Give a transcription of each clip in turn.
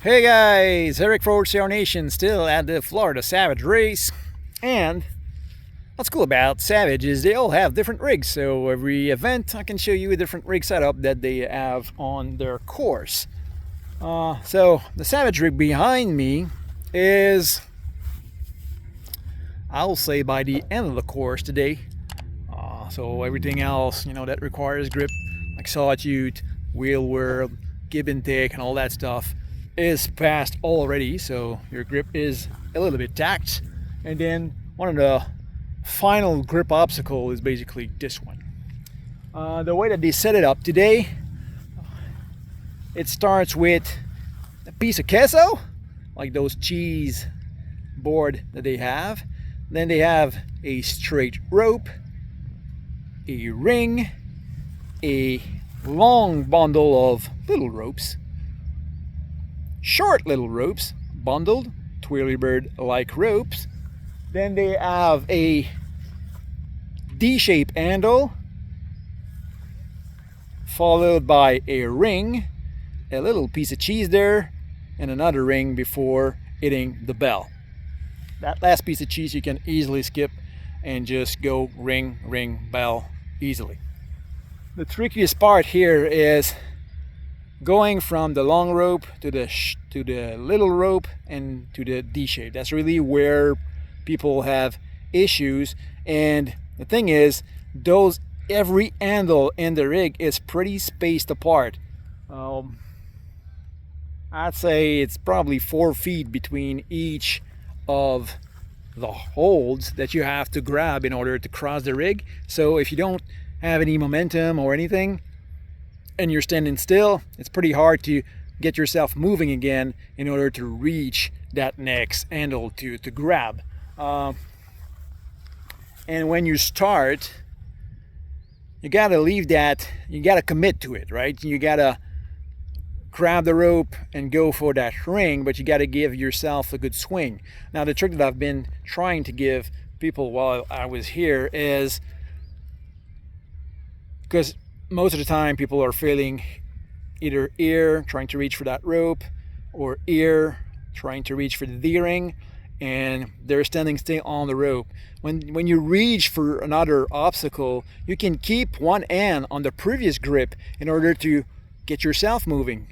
Hey guys, Eric for OCR Nation, still at the Florida Savage race. And what's cool about Savage is they all have different rigs. So every event I can show you a different rig setup that they have on their course. So the Savage rig behind me is, I'll say, by the end of the course today. So everything else, that requires grip, like Sawtooth, Wheel World, Give and Take, and all that stuff, is passed already. So your grip is a little bit tacked. And then one of the final grip obstacle is basically this one. The way that they set it up today, it starts with a piece of queso, like those cheese board that they have. Then they have a straight rope, a ring, a long bundle of little ropes, short little ropes, bundled, twirly bird like ropes. Then they have a D-shaped handle, followed by a ring, a little piece of cheese there, and another ring before hitting the bell. That last piece of cheese you can easily skip and just go ring, ring, bell easily. The trickiest part here is going from the long rope to the little rope and to the D shape. That's really where people have issues. And the thing is, every handle in the rig is pretty spaced apart. I'd say it's probably 4 feet between each of the holds that you have to grab in order to cross the rig. So if you don't have any momentum or anything and you're standing still, it's pretty hard to get yourself moving again in order to reach that next handle to grab. And when you start, you gotta leave that, you gotta commit to it, right? You gotta grab the rope and go for that ring, but you got to give yourself a good swing. Now, the trick that I've been trying to give people while I was here is, because most of the time people are feeling either ear trying to reach for that rope or ear trying to reach for the D-ring, and they're standing still on the rope. When you reach for another obstacle, you can keep one hand on the previous grip in order to get yourself moving.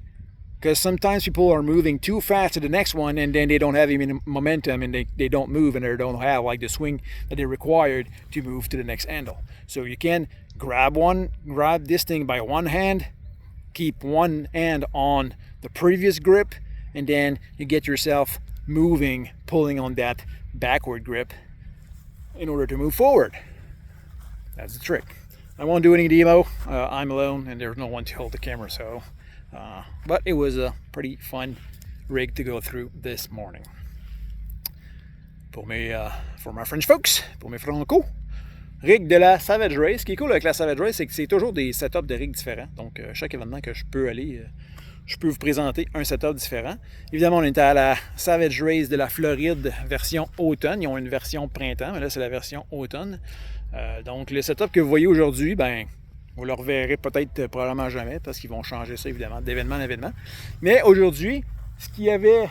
Because sometimes people are moving too fast to the next one and then they don't have any momentum and they don't move and they don't have like the swing that they're required to move to the next handle. So you can grab this thing by one hand, keep one hand on the previous grip, and then you get yourself moving, pulling on that backward grip in order to move forward. That's the trick. I won't do any demo. I'm alone and there's no one to hold the camera, so but it was a pretty fun rig to go through this morning. For my French folks, pour mes franco, rig de la Savage Race. Ce qui est cool avec la Savage Race, c'est que c'est toujours des setups de rigs différents. Donc chaque événement que je peux aller, je peux vous présenter un setup différent. Évidemment, on était à la Savage Race de la Floride version automne. Ils ont une version printemps, mais là c'est la version automne. Donc le setup que vous voyez aujourd'hui, vous le reverrez peut-être probablement jamais parce qu'ils vont changer ça évidemment d'événement en événement. Mais aujourd'hui, ce qu'il y avait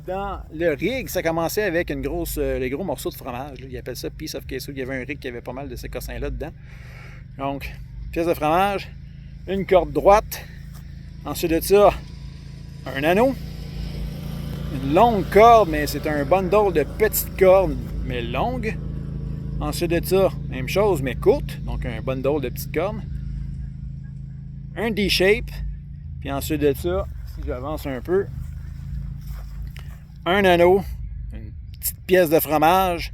dans le rig, ça commençait avec les gros morceaux de fromage. Ils appellent ça piece of queso. Il y avait un rig qui avait pas mal de ces cossins-là dedans. Donc, pièce de fromage, une corde droite. Ensuite de ça, un anneau. Une longue corde, mais c'est un bundle de petites cordes, mais longues. Ensuite de ça, même chose, mais courte. Donc, un bundle de petites cordes. Un D-shape, puis ensuite de ça, si j'avance un peu, un anneau, une petite pièce de fromage,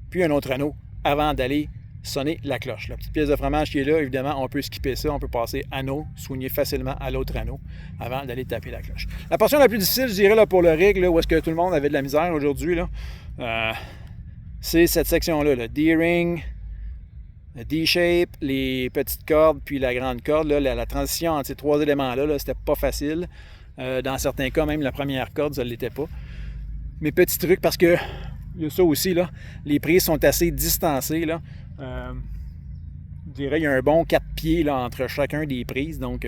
puis un autre anneau avant d'aller sonner la cloche. La petite pièce de fromage qui est là, évidemment, on peut skipper ça, on peut passer anneau, soigner facilement à l'autre anneau avant d'aller taper la cloche. La portion la plus difficile, je dirais, là, pour le rig, là, où est-ce que tout le monde avait de la misère aujourd'hui, là, c'est cette section-là, le D-ring, le D-shape, les petites cordes, puis la grande corde. Là, la transition entre ces trois éléments-là, c'était pas facile. Dans certains cas, même la première corde, ça ne l'était pas. Mes petits trucs, parce que il y a ça aussi, là, les prises sont assez distancées. Là. dirais, il y a un bon 4 pieds là, entre chacun des prises. Donc,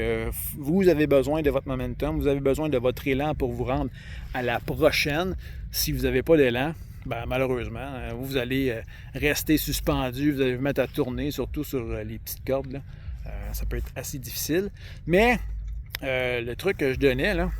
vous avez besoin de votre momentum, vous avez besoin de votre élan pour vous rendre à la prochaine. Si vous n'avez pas d'élan, ben, malheureusement, vous allez rester suspendu, vous allez vous mettre à tourner, surtout sur les petites cordes. Là. Ça peut être assez difficile. Mais le truc que je donnais, là,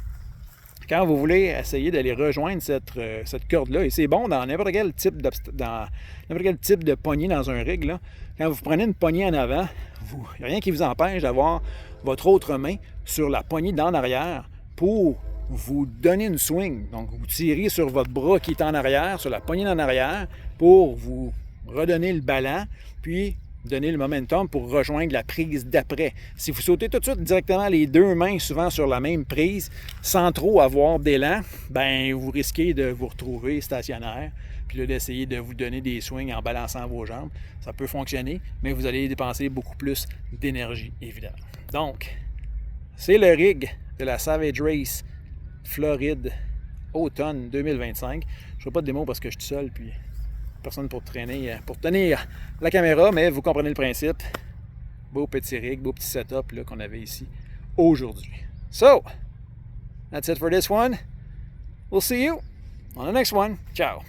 quand vous voulez essayer d'aller rejoindre cette corde-là, et c'est bon dans n'importe quel type de poignée dans un rig, là, quand vous prenez une poignée en avant, il n'y a rien qui vous empêche d'avoir votre autre main sur la poignée d'en arrière pour vous donner une swing. Donc, vous tirez sur votre bras qui est en arrière, sur la poignée d'en arrière, pour vous redonner le ballon, puis donner le momentum pour rejoindre la prise d'après. Si vous sautez tout de suite directement les deux mains souvent sur la même prise, sans trop avoir d'élan, ben vous risquez de vous retrouver stationnaire, puis là d'essayer de vous donner des swings en balançant vos jambes. Ça peut fonctionner, mais vous allez dépenser beaucoup plus d'énergie, évidemment. Donc, c'est le rig de la Savage Race Floride automne 2025. Je ne ferai pas de démo parce que je suis seul, puis personne pour tenir la caméra, mais vous comprenez le principe. Beau petit rig, beau petit setup là, qu'on avait ici aujourd'hui. So, that's it for this one. We'll see you on the next one. Ciao.